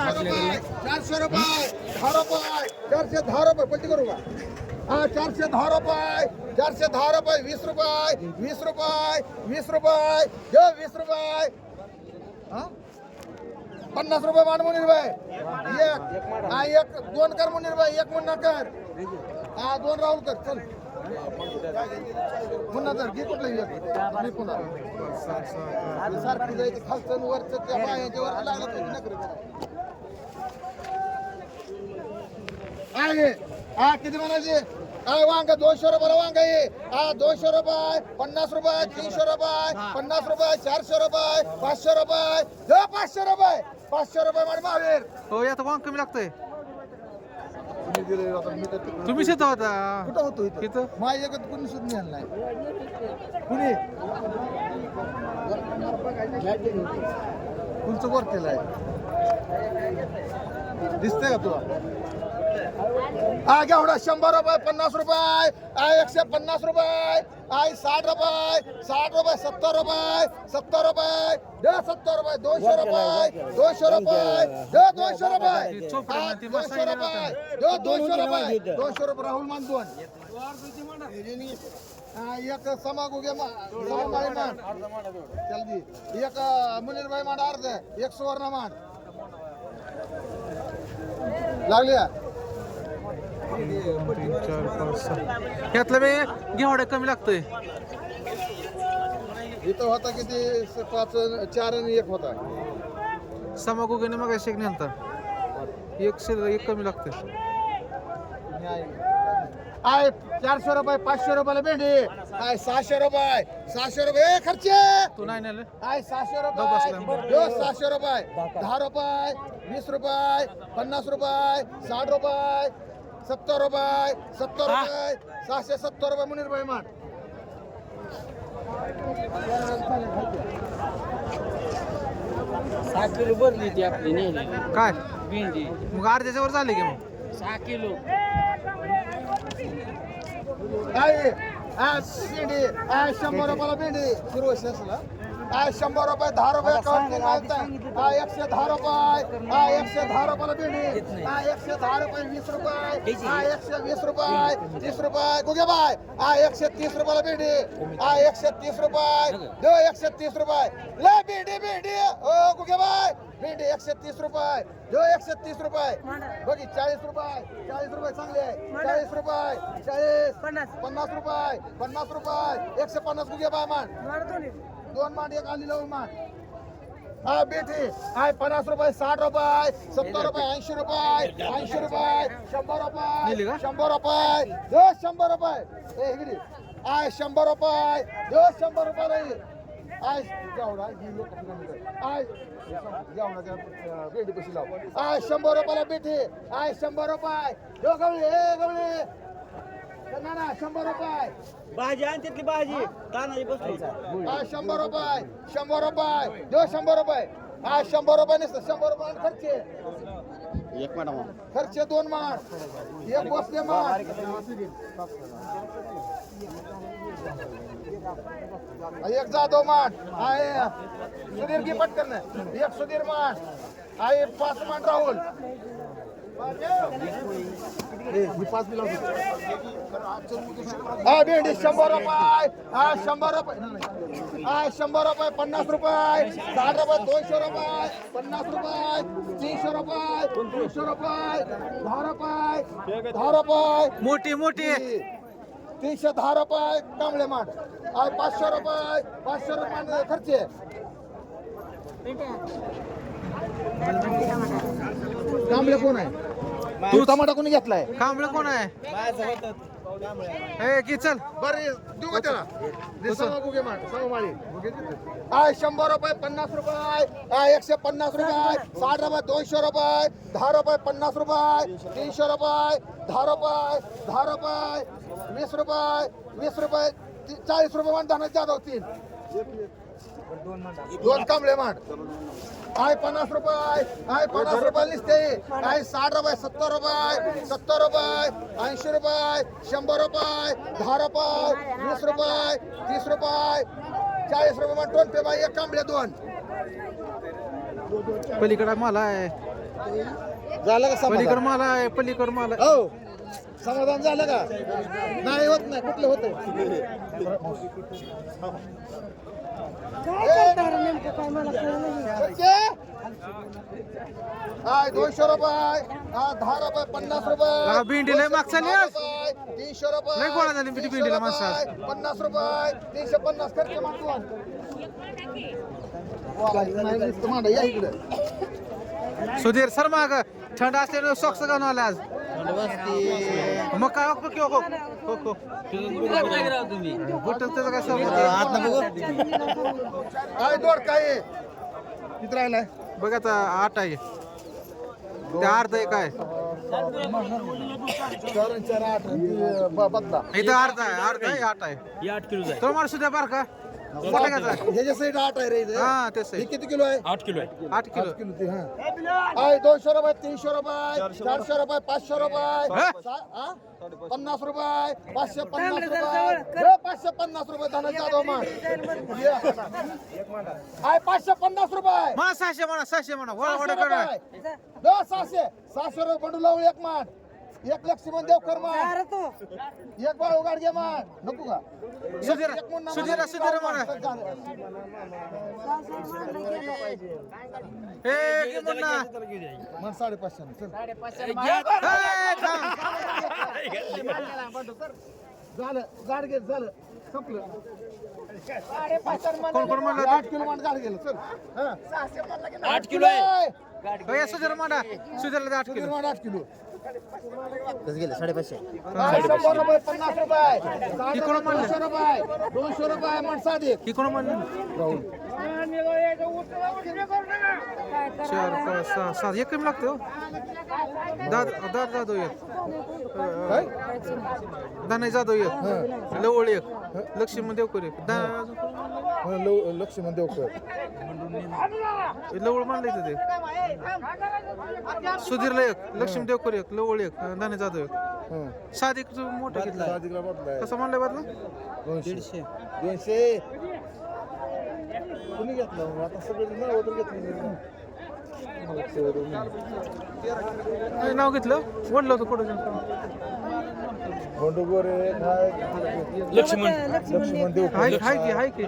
400 रुपये 10 रुपये 410 रुपये पलटी करू का 410 रुपये 410 रुपये 20 रुपये 20 रुपये 20 रुपये जो 20 रुपये 50 रुपये मान मुनीर भाई एक दोन कर मुनीर भाई एक मुन्ना कर दोन राहुल कर चल पुन्हा जर घे कुठलं मी पुन्हा सारखी जायचं खालचं वरचं त्या बायाच्या वर लागलं तरी नकर आहे किती म्हणायचे वांग 200 रुपयाला वांग आहे 200 रुपये 50 रुपये 300 रुपये 50 रुपये 400 रुपये 500 रुपये 500 रुपये 500 रुपये मान महावीर हो आता वांग कमी लागतंय तुम्ही शेत होता कुठं होतो इथं माझ्या एकच कुणी सुद्धा नाही कुणी तुमचं वर केलं आहे दिसतंय का तुला घेवडा 100 रुपये 50 रुपये 150 रुपये 60 रुपये 60 रुपये 70 रुपये 70 रुपये 70 रुपये 200 रुपये 200 रुपये 200 रुपये 200 रुपये 200 रुपये 200 रुपये राहुल मान दोन एक समागुगे समामाळी मान जल्दी एक मुनीर भाई मान अर्ध एक सुवर्ण मान लागल्या यातलं बी घेवडा कमी लागतोय इथं होता किती 5 4 आणि 1 होता समागोगीने मग शेक नेलता एक कमी लागतोय 400 रुपये 500 रुपयाला भेंडी 600 रुपये खर्चे तू नाही नेलं 600 रुपये 600 रुपये 10 रुपये 20 रुपये 50 रुपये 60 रुपये 70 रुपये 70 रुपये 670 रुपये मुनीर भाई मान किलो भरली ती आपली नेली काय भेंडी मग अर्ध्याच्या वर झाले की मग 6 किलो भेंडी 100 रुपयाला भेंडी सुरुवातीला 100 रुपये 10 रुपये 110 रुपये 110 रुपयाला भेंडी 110 रुपये 20 रुपये 120 रुपये 30 रुपये गुगे बाय 130 रुपयाला भेंडी 130 रुपये 130 रुपये ले भेंडी ओ गुगे बाय भेंडी 130 रुपये 130 रुपये बघी 40 रुपये चांगले आहे 40 रुपये 50 रुपये 50 रुपये 150 गुगे बाय मान दोन मान एक आली लव मान बेटी 50 रुपये 60 रुपये 70 रुपये 80 रुपये 80 रुपये 100 रुपये 100 रुपये 100 रुपये 100 रुपये 100 रुपये भेंडी पशी लाव 100 रुपयाला भेटी 100 रुपये गवळी ना 100 रुपये भाजी आणि तिथली भाजी तानाजी बसली 100 रुपये 100 रुपये 100 रुपये 100 रुपये नसतं 100 रुपये खर्चे एक मॅडम खर्चे 2 मान एक बसले मान एक जाधव मान सुधीर की पटकन एक सुधीर मान 5 मान राहुल भेंडी 100 रुपये 100 रुपये 100 रुपये 50 रुपये 60 रुपये 200 रुपये 50 रुपये 300 रुपये 300 रुपये 10 रुपये मोठी 310 रुपये कांबळे माठ 500 रुपये खर्चे कांबळे कोण आहे तू टमाटा कोणी घेतलाय कांबळे कोण आहे की चल बरे देऊ का त्याला 100 रुपये 50 रुपये 150 रुपये 60 रुपये 200 रुपये 10 रुपये 50 रुपये 300 रुपये 10 रुपये 10 रुपये 20 रुपये 20 रुपये 40 रुपये मान दाना जाधव 3 दोन कांबळे मान 50 रुपये 50 रुपये निसते 60 रुपये 70 रुपये 70 रुपये 80 रुपये 100 रुपये 10 रुपये 20 रुपये 30 रुपये 40 रुपये मान 2 पे बाई एक कांबळे 2 पलीकडे मला आहे झालं का पलीकड समाधान? माल आहे पलीकड माल आहे. हो समाधान झालं का? नाही होत नाही कुठलं होतं हाय 200 रुपये, 10 रुपये, 50 रुपये, भेंडी लय माग चालली आज. 300 रुपये, लय गोळा झाली भेंडीला माणसं आज. 50 रुपये, 350 खर्च मागतो. नाही नुसतं मांडा, या इकडे. सुधीर सर माग थंड असल्याने सॉक्स घालून आला आज. मग काय हो की हो हो बुट त्याचं काय सांगू? काय दोड काय आहे? किती राहिलाय? बघ आता 8 आहे ते अर्ध आहे काय 4 आणि 4 8 बदला. इथं अर्ध आहे 8 आहे 8 किलो तो मार सुद्धा बार का ह्याच्या साईड 8 आहे रे इथं. हा तेच हे आहे किती किलो आहे? 8 किलो 8 किलो ते हा. आहे 200 रुपये, 300 रुपये, 400 रुपये, 500 रुपये, हा? 50 रुपये, 550 रुपये, 550 रुपये धन जाधव मान. आहे 550 रुपये. म्हणा 600 म्हणा वडा 600 करा रुपये. 600 रुपये बंडू लावू एक मान. 1 लक्ष्मण देवकर मान. 1 बाळू गाडगे मान. नको का? सुधीर एक मुन्ना सुधीर सुधीर म्हणा ए की म्हणा मन 550 चल. झालं गाडगे झालं संपलं. कोण कोण म्हणलं 8 किलो मान गाड गेलं चल. हा. 8 किलो आहे. ए सुधीर म्हणा सुधीरला 8 किलो 8 किलो. गेले 550. 100 रुपये, 50 रुपये, किती म्हणलं? 200 रुपये, 200 रुपये मन साधे. की कोण म्हणलं 4 5 6 7 एक कमी लागतो दाद जाधव एक दानाई जाधव एक लवळ एक लक्ष्मण देवकर एक लक्ष्मण देवकर. लवळ मानलं इथं ते सुधीरला एक लक्ष्मण देवकर एक लवळ एक दानाई जाधव एक साधिक मोठा घेतला साधिकला बदलाय. कसं म्हणलंय बदला 200 200 कुणी घेतलं मग? आता सगळे नाव तर घेतलं. नाव घेतलं वडलं होतं कुठं बंडू गोरे लक्ष्मण देवकर. हाय की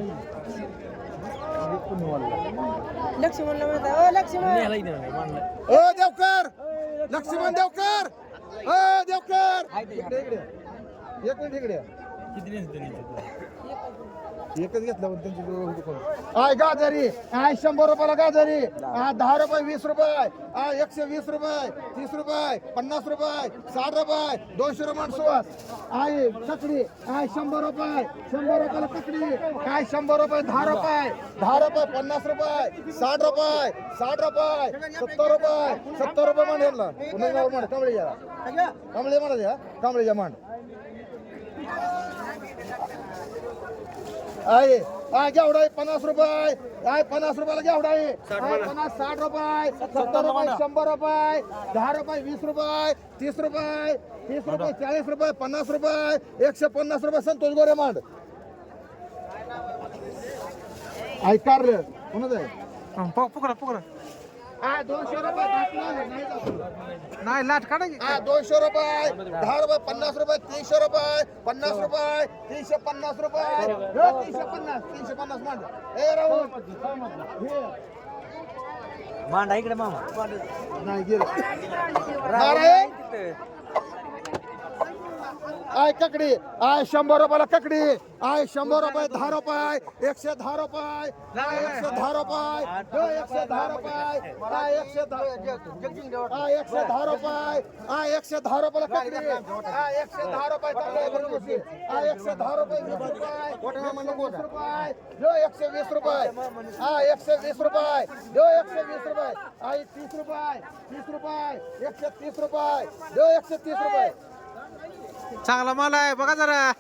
लक्ष्मणला म्हणतात ओ लक्ष्मण ओ देवकर लक्ष्मण देवकर ओ देवकर इकडे इकडे. एक मिनिट इकडे. एकच घेतला पण त्यांची आय गाजरी आय 100 रुपयाला गाजरी. 10 रुपये, 20 रुपये, 120 रुपये, 30 रुपये, 50 रुपये, 60 रुपये, 200 रुपये सुवास. आय ककडी आय 100 रुपये, 100 रुपयाला ककडी. काय 100 रुपये, 10 रुपये, 10 रुपये, 50 रुपये, 60 रुपये, 60 रुपये, 70 रुपये, 70 रुपये मान यांना पुन्हा मान कमळे या कमळे म्हणा द्या कमळेच्या मान. आहे घेवडा आहे 50 रुपये. आहे 50 रुपयाला घेवडा आहे. 50 60 रुपये, 70 रुपये, 100 रुपये, 10 रुपये, 20 रुपये, 30 रुपये, 30 रुपये, 40 रुपये, 50 रुपये, 150 रुपये संतोष गोरे मांड. आहे कारलं कोणाचं आहे? पकडा 200 रुपये नाही लाट काढा की 200 रुपये, 10 रुपये, 50 रुपये, 300 रुपये, 50 रुपये, 350 रुपये, 350 मांड. ए राहुल मांडा इकडे मामा. नाही गेलं. नारायण आय ककडी आय 100 रुपयाला ककडी. आय 100 रुपये, 10 रुपये, 110 रुपये, 110 रुपये, 110 रुपये, 110 रुपये, 110 रुपयाला ककडी. 110 रुपये चालू आहे बरोबर. 110 रुपये, 20 रुपये, 120 रुपये, 120 रुपये, 120 रुपये, 120 रुपये, 30 रुपये, 30 रुपये, 130 रुपये, 130 रुपये. चांगला माल आहे बघा जरा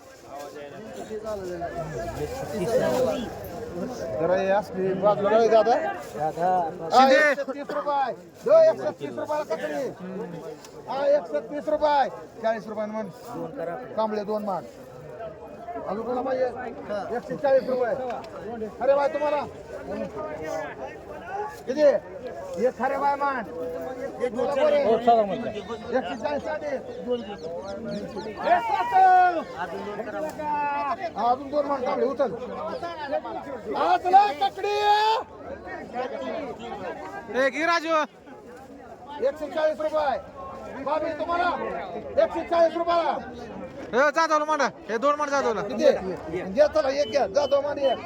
जरा हे असली बाजूला नाही दादा. 130 रुपये, 130 रुपयाला ककडी. 130 रुपये, 40 रुपये मान कांबळे 2 मान. अजून कोणा पाहिजे? 140 रुपये. अरे बाय तुम्हाला किती हे खरे बाय मान एक बोला बरे. 140 साठी. अजून 2 मान काढले उचल. हा चला ककडी. ए घे राजू 140 रुपये. बाबी तुम्हाला 140 रुपयाला. हे जाधवला मांडा हे 2 मांड जाधवला किती घ्या चला एक घ्या जातो मान एक.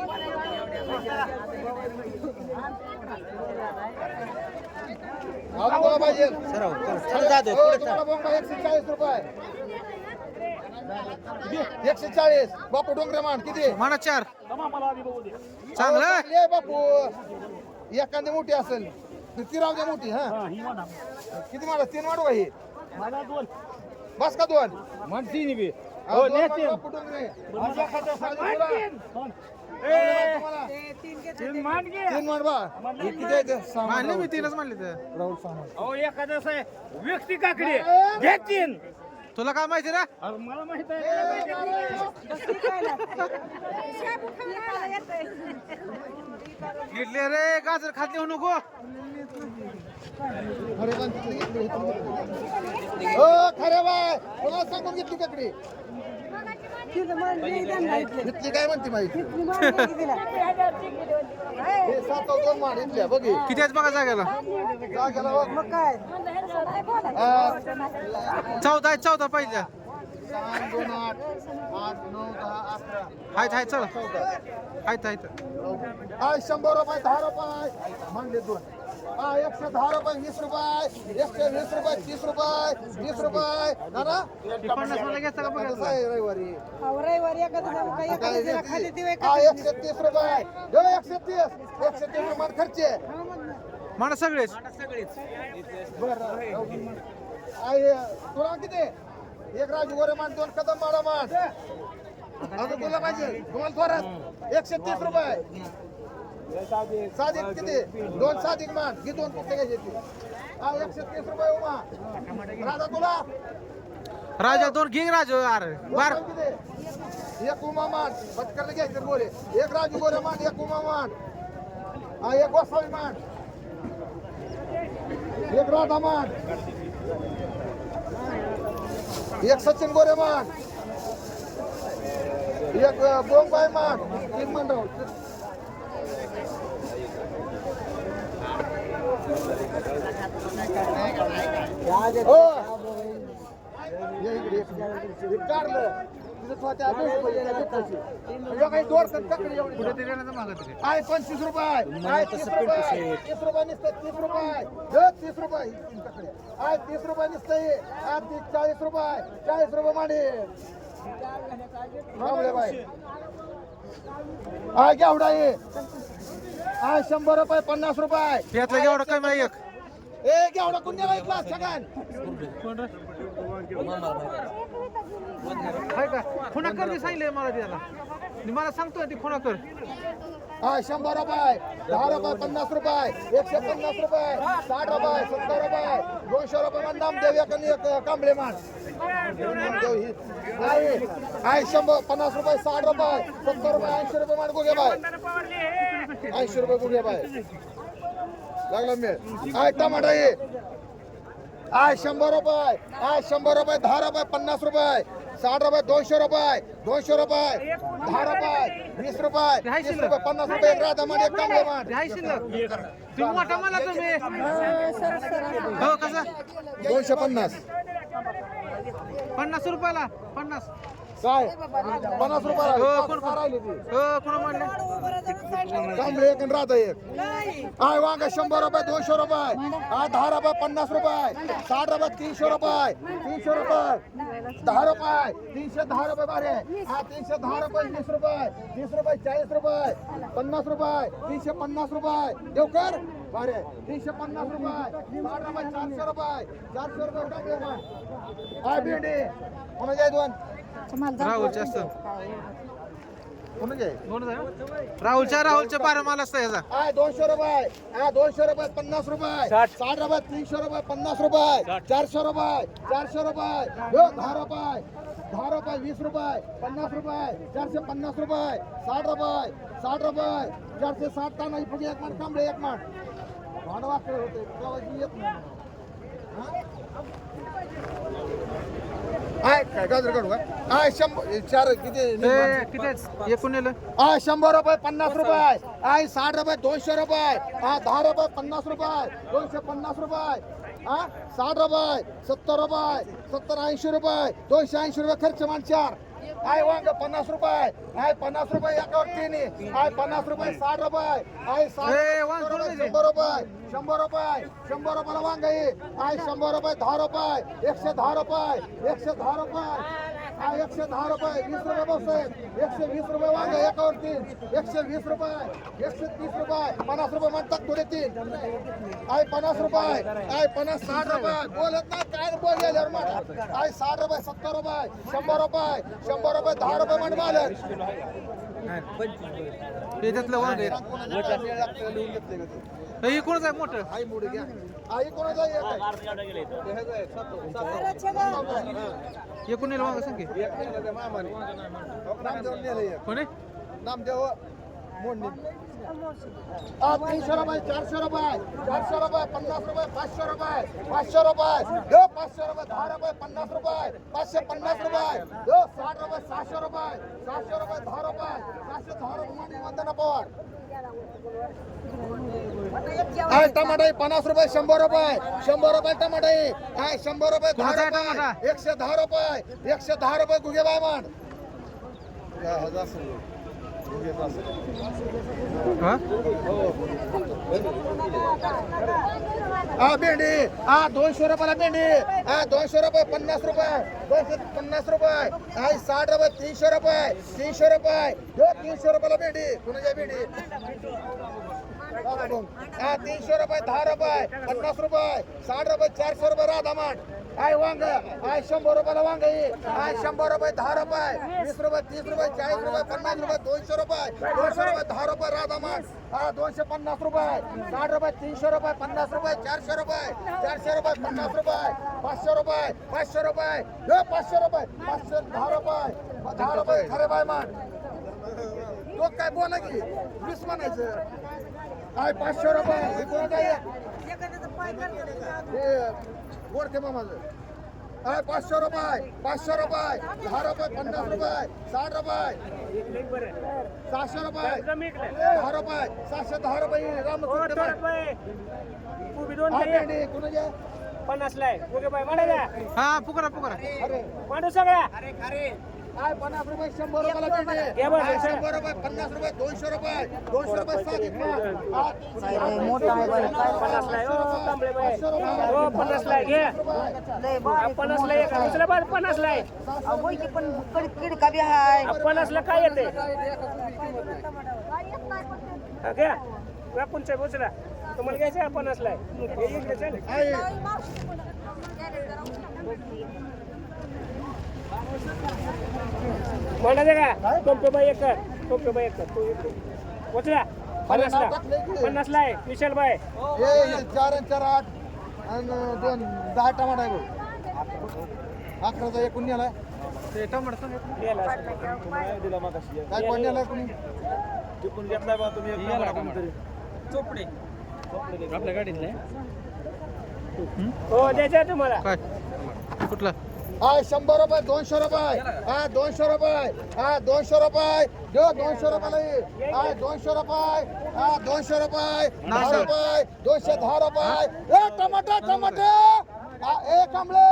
अजून कोणा पाहिजे? हो, तुम्हाला बोंबा 140 रुपये. 140 बापू डोंगरे मान किती मांडा 4 चांगलं चांगलं बापू. एखादी मोठी असेल ती राहू द्या मोठी. हा किती माडा 3 माडू आहे बस का 2 म्हण तीन बी बापू डोंगरे. तीन माड बा हे किती आहे ते? सहा माड मानले मी 3च मानले तर राहुल सामान. अहो एखादं आहे व्यक्ती काकडे घे तीन तुला काय माहिती रे मला माहित घेतले रे गाजर खात नेऊ नको खरे बाय घेतली हो खरे बाय कोणाला सांगून घेतली ककडी घेतली काय म्हणते माहिती हे 7-2 माड इथल्या बघी किती आहेत बघा जागेला जागेला बघ. मग काय 14 आहेत 14 पाहिजे 6, 2, 8, 8, 9, 10, 11. आहेत चला आहेत 100 रुपये 10 रुपये म्हणले 2. 110 रुपये 20 रुपये 120 रुपये 30 रुपये 20 रुपये दादा 50 मध्ये घेता का बघा कसं आहे रविवारी रविवारी एखादं खाली दिवे 130 रुपये 130 रुपये खर्चे मांडा सगळेच तुला किती एक राजू गोरे मान 2 कदम माडा मान अजून बोला पाहिजे तुम्हाला थोरात 130 रुपये साधिक किती 2 साधिक मान ही 2 पुस्तक घ्यायची 130 रुपये उमा राधा तुला राजा 2 घे राजू अरे बार किती एक उमा मान पटकन घ्यायचं बोले एक राजू गोरे मान एक उमा मान एक गोसावी मान एक राधा मान एक सचिन गोरे मान एक बोंबाई मान 3 मंडळ हो काढलं पुढे ते देण्याचं मागत ते आय 25 रुपये आय 30 रुपये 30 रुपये निसतं 30 रुपये 30 रुपये आय 30 रुपये निसतं आय 40 रुपये 40 रुपये मांडे बाई आय घेवडा ये आय 100 रुपये 50 रुपये यातलं एवढं कमी आहे एक ए घेवडा कुंड्याला इथला सगळ्यां काय का खुणा कर मी सांगितलंय मला त्याला मी मला सांगतोय ती खुणा कर हा 100 रुपये 10 रुपये 50 रुपये 150 रुपये 60 रुपये 70 रुपये 200 रुपये मान नाम देव एक कांबळे मान आहे 150 रुपये 60 रुपये 70 रुपये 80 रुपये मान गुगे बाय 80 रुपये गुगे बाय लागला मेळ आहे टमाटा ये आहे 100 रुपये आहे 100 रुपये 10 रुपये 50 रुपये 60 रुपये 200 रुपये 200 रुपये 10 रुपये 20 रुपये 30 रुपये 50 रुपये एक राधा मान एक कांबळे मान हाय शिल्लक तुम्ही मोठा मला तुम्ही हो कसं 250 50 रुपयाला 50 काय 50 रुपये हो कोण राहिली ती हो कोण म्हणले कांबळे एक आणि राधा एक आय वांगा 100 रुपये 200 रुपये हा 10 रुपये 50 रुपये 60 रुपये 300 रुपये 300 रुपये 10 रुपये 310 रुपये बारे हा 310 रुपये 20 रुपये 30 रुपये 40 रुपये 50 रुपये 350 रुपये देवकर बारे 350 रुपये 60 रुपये 400 रुपये 400 रुपये आय भेंडी कोणा जाय दोन राहुलचे असतं कोणा जाय राहुलच्या 12 माल असतं याचा आय 200 रुपये हा 200 रुपये 50 रुपये 60 रुपये 300 रुपये 50 रुपये 400 रुपये 400 रुपये 10 रुपये 10 रुपये 20 रुपये 50 रुपये 450 रुपये 60 रुपये 60 रुपये 460 ताना फुगे एक मान कांबळे एक मान वाकडं होते प्रवासी येत नाही काय गाजर काढू का 100 किती किती एकूण नेलं 100 रुपये 50 रुपये 60 रुपये 200 रुपये 10 रुपये 50 रुपये 250 रुपये 60 रुपये 70 रुपये 70 80 रुपये 280 रुपये खर्च मान 4 वांग 50 रुपये 50 रुपये एकावर 3 50 रुपये 60 रुपये 100 रुपये 100 रुपयाला वांग आहे 100 रुपये 10 रुपये 110 रुपये 110 रुपये 110 रुपये 20 रुपये बसते 120 रुपये वांग एकावर 3 120 रुपये 130 रुपये 50 रुपये म्हणतात थोडे 3 50 रुपये 50 60 रुपये बोलत नाही काय बोल गेल्यावर मला 60 रुपये 70 रुपये 100 रुपये 100 रुपये 10 रुपये म्हण मालक त्याच्यातलं वांग हे कोणाचं आहे मोठं आई मोड घ्या आई कोणाचा एकूण नेलं वांग सांग की कोण आहे नामदेव मोडणी 300 रुपये 400 रुपये 400 रुपये 50 रुपये 500 रुपये 500 रुपये 500 रुपये 10 रुपये 50 रुपये 550 रुपये 60 रुपये 600 रुपये 700 रुपये 10 रुपये 710 रुपये वंदना पवार टमाटा 50 रुपये 100 रुपये 100 रुपये टमाटा 100 रुपये 10 रुपये 110 रुपये 110 रुपये गुगे बाय मान भेंडी 200 रुपयाला भेंडी 200 रुपये 50 रुपये 250 रुपये 60 रुपये 300 रुपये 300 रुपये 300 रुपयाला भेंडी कुणाच्या भेंडी 300 रुपये 10 रुपये 50 रुपये 60 रुपये 400 रुपये राधामाठ वांग 100 रुपयाला वांग 100 रुपये 10 रुपये 20 रुपये 30 रुपये 40 रुपये 50 रुपये 200 रुपये 10 रुपये राधामाठ 250 रुपये 60 रुपये 300 रुपये 50 रुपये 400 रुपये 400 रुपये 50 रुपये 500 रुपये 500 रुपये 500 रुपये 10 रुपये खरे बाय मान तो काय बोला की 20 म्हणायचं 500 रुपये गोडके मामाचं 500 रुपये 500 रुपये 10 रुपये 50 रुपये 60 रुपये 600 रुपये 10 रुपये 710 रुपये रामचंद्र कुणाचे 50 ला हा पुकारा मांडू सगळ्या 50 रुपये 100 रुपयाला भेटते 100 रुपये 50 रुपये 200 रुपये 200 रुपये 50 ला तांबळे बाई 50 ला घे 50 ला एक दुसऱ्या बाजू 50 ला पण किडका बी हाय 50 ला काय येते घ्या व्यापूनच्या दुसरा तुम्हाला घ्यायचं 50 ला म्हणा दे का टोपे बाई एक तू पोचला 50 ला आहे विशाल बाई 4 आणि 4 8 आणि 2 10 टमाटा आहे 11चा एकूण नेलाय ते टमाटर काय कोण नेलाय कोणी टिपून घेतलाय बा तुम्ही चोपडे आपल्या गाडीत नाही हो द्यायचं तुम्हाला काय कुठला 100 रुपये 200 रुपये 200 रुपये 200 रुपये 200 रुपये 200 रुपये 200 रुपये 10 रुपये 210 रुपये टमाटे कमळे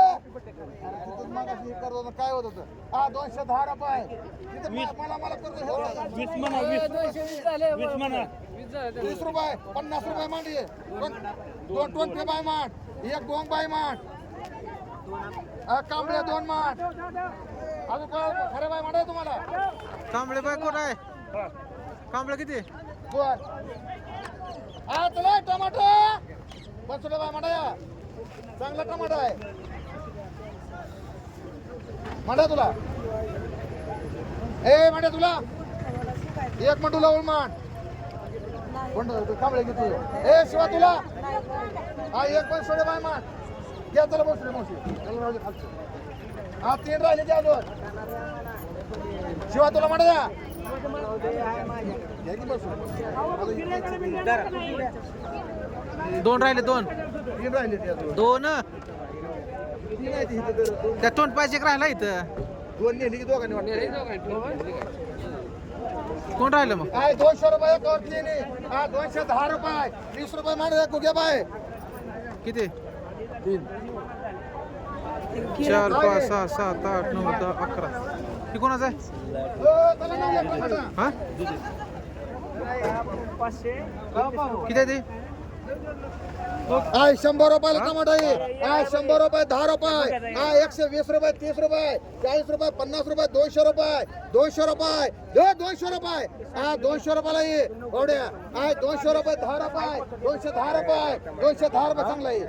काय होत होतं 210 रुपये मला करतो 20 रुपये 50 रुपये मांडी 2 टोनपे बाय माठ 1 गोंग बाय माठ कांबळे 2 माठ अजून काय खरे बाय माठ आहे तुम्हाला कांबळे बाय कोण आहे कांबळे किती कोण तुला टमाटर 5 रुपये बाय माठ चांगला टमाटर आहे मांडा तुला मांडा तुला 1 माठ तुला माठ कोण कांबळे किती शिवा तुला 1 पण सोडे बाय माठ घ्या त्याला बसले मावशी त्याला 3 राहिले त्या अजून शिवा तुला म्हणा द्या घ्या की बसून दोन राहिले दोन 3 राहिले त्याजवळ दोन 3 आहे ते इथं दोन त्या तोंड पाहिजे एक राहिला इथं दोन नेली की दोघांनी वाटतं कोण राहिलं मग आहे 200 रुपये कोणती नाही हा 210 रुपये 20 रुपये मान गुगे बाय किती 4 5 6 7 8 9 10 11 ही कोणाचं आहे हा 500 किती आहे ते आहे 100 रुपयाला टमाटा आहे 100 रुपये 10 रुपये 120 रुपये 30 रुपये 40 रुपये 50 रुपये 200 रुपये 200 रुपये 200 रुपये 200 रुपयाला ये एवढ्या 200 रुपये 10 रुपये 210 रुपये 210 रुपये चांगला आहे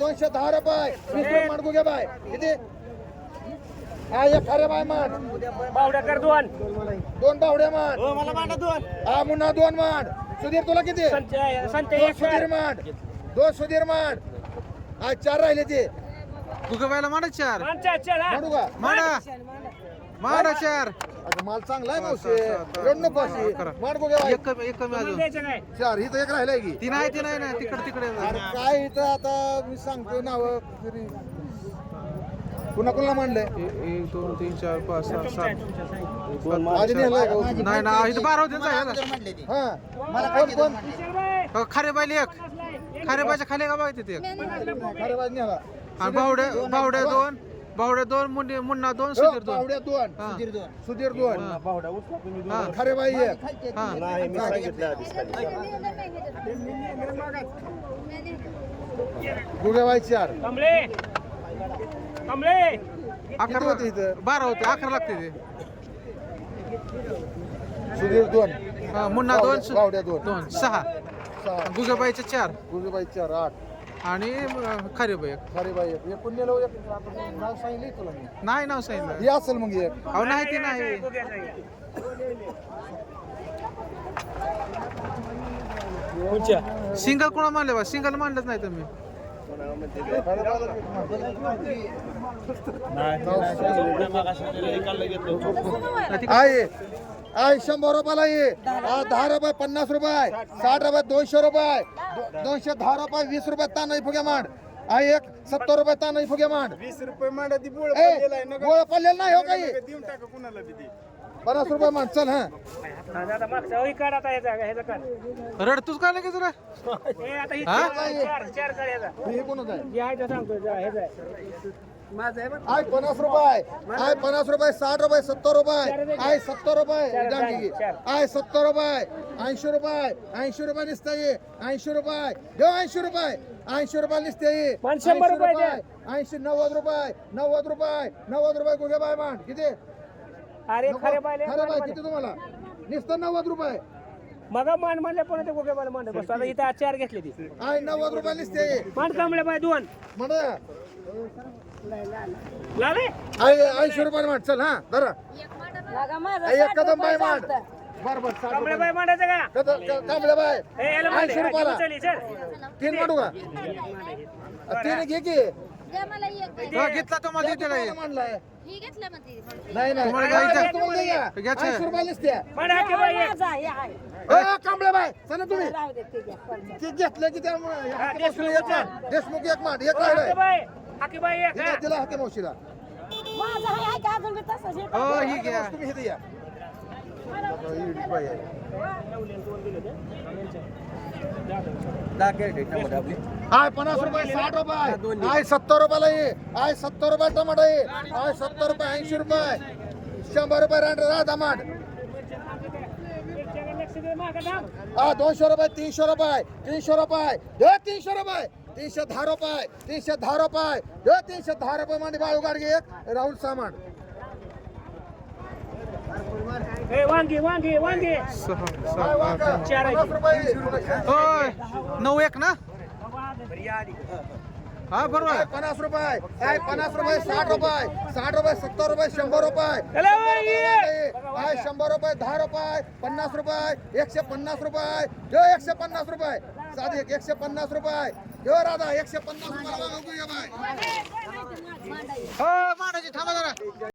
210 रुपये 20 रुपये मांडू घे बाय किती एक खरे बाय मान बावड्या कर दोन बावड्या मान मला मांडा दोन मुन्ना 2 मांड सुधीर तुला किती संत दोन सुधीर मांड 2 सुधीर मांड 4 राहिले ते गुगबायला मांडा 4 मांडू का मांडा 4 अगं माल चांगला आहे मावशी रड नको अशी मांड बघ एक कमी अजून 4 ही तर एक राहिलाय की ती नाही ती नाही ना तिकडे अरे काय इथं आता मी सांगतो नाव तरी पुन्हा कुणाला मांडलंय 1 2 3 4 5 6 7 आधी नेलाय का नाही ना इथं 12 होते हा मला कोण खारे बायले एक खारे बायच्या खाली का बघ तिथे खरे बाय नेला आणि बावड्या दोन मुन्ना 2 सुधीर 2 बावड्या 2 सुधीर 2 खरे बाई एक हा गुगे बाई 4 कमळे 11 होते इथं 12 होते 11 लागते ते सुधीर 2 हा, मुन्ना 2 बावड्या 2 6 6 गुगबाईचे 4 गुगे बाई 4 8 आणि खारे बाई एक खरे बाई एक पुण्यलो एक नाव सांगितलं तुला मी नाही नाव सांगितलं हे असेल मग एक अहो नाही ते नाही सिंगल कोणा मानले बा सिंगल मानलंच नाही तुम्ही आहे 100 रुपयाला ये 10 रुपये 50 रुपये 60 रुपये 200 रुपये 210 रुपये 20 रुपये तानाई फुगे मांड आहे एक 70 रुपये तानाई फुगे मांड 20 रुपये मांडा ती बोळ गोळ पडलेलं नाही हो काही देऊन टाका कुणाला बी ती 50 रुपये मांड चल हा आता मागचा होई काढ आता ह्याचा काढ रडतूच का लगेच रे हे आता ही हा? चार काढ ह्याचा हे कोणाचं आहे जे आहे ते सांगतो ह्याचा आहे 50 रुपये आहे 50 रुपये 60 रुपये 70 रुपये आहे 70 रुपये डांगी आहे 70 रुपये 80 रुपये 80 रुपये निसता ये 80 रुपये देव 80 रुपये 80 रुपये निसते ये 100 रुपये द्या. 80 90 रुपये 90 रुपये 90 रुपये गुगे बाय मान किती अरे खरे बायले खरे बाय किती तुम्हाला निसतं 90 रुपये मग मान म्हणले पण ते गोगे बायला मांडत बसतो आता इथं 4 घेतले ती आहे 90 रुपये निसते ये मान कांबळे बाय 2 म्हणा लाले आहे 80 रुपये मान चल हा धरा एक कदम बाय मान बरोबर 60 कांबळे रुपये बाय मांडायचं का कांबळे बाय हे याला मांडे 80 रुपयाला चली चल 3 मांडू का 3 घे की घेतला तुम्हाला देते नाही मांडलाय नाही नाही तुम्हाला घ्यायचं? तुम्हाला द्या. घ्यायचं? 80 रुपयाला निसत्या मांडा की बाई एक. कांबळे बाय चला तुम्ही ते घेतलं की त्यामुळे हाके मावशीला एक मांड देशमुख एक मांड एक हाकी राहिलाय बाई हाकी बाई एक दिला हा. दिला हाके मावशीला हो ही घ्या तुम्ही हे द्या एवढी बाई आहे. आहे 50 रुपये 60 रुपये आहे 70 रुपयाला ये आहे 70 रुपये टमाटा ये आहे 70 रुपये 80 रुपये 100 रुपये राधा मांड हा 200 रुपये 300 रुपये 300 रुपये 300 रुपये 310 रुपये 310 रुपये 310 रुपये मांडी बाळू गाडगे एक राहुल सामान ए वांगी वांगी वांगी 6 आहे 7 वांगा, 50 रुपये होय 9 1 ना हा बरोबर आहे 50 रुपये आहे 50 रुपये 60 रुपये 60 रुपये 70 रुपये 100 रुपये चला बाई आहे 100 रुपये 10 रुपये 50 रुपये 150 रुपये जो 150 रुपये साधी 150 रुपये जो राधा 150 रुपये हो मांडायची थांबा जरा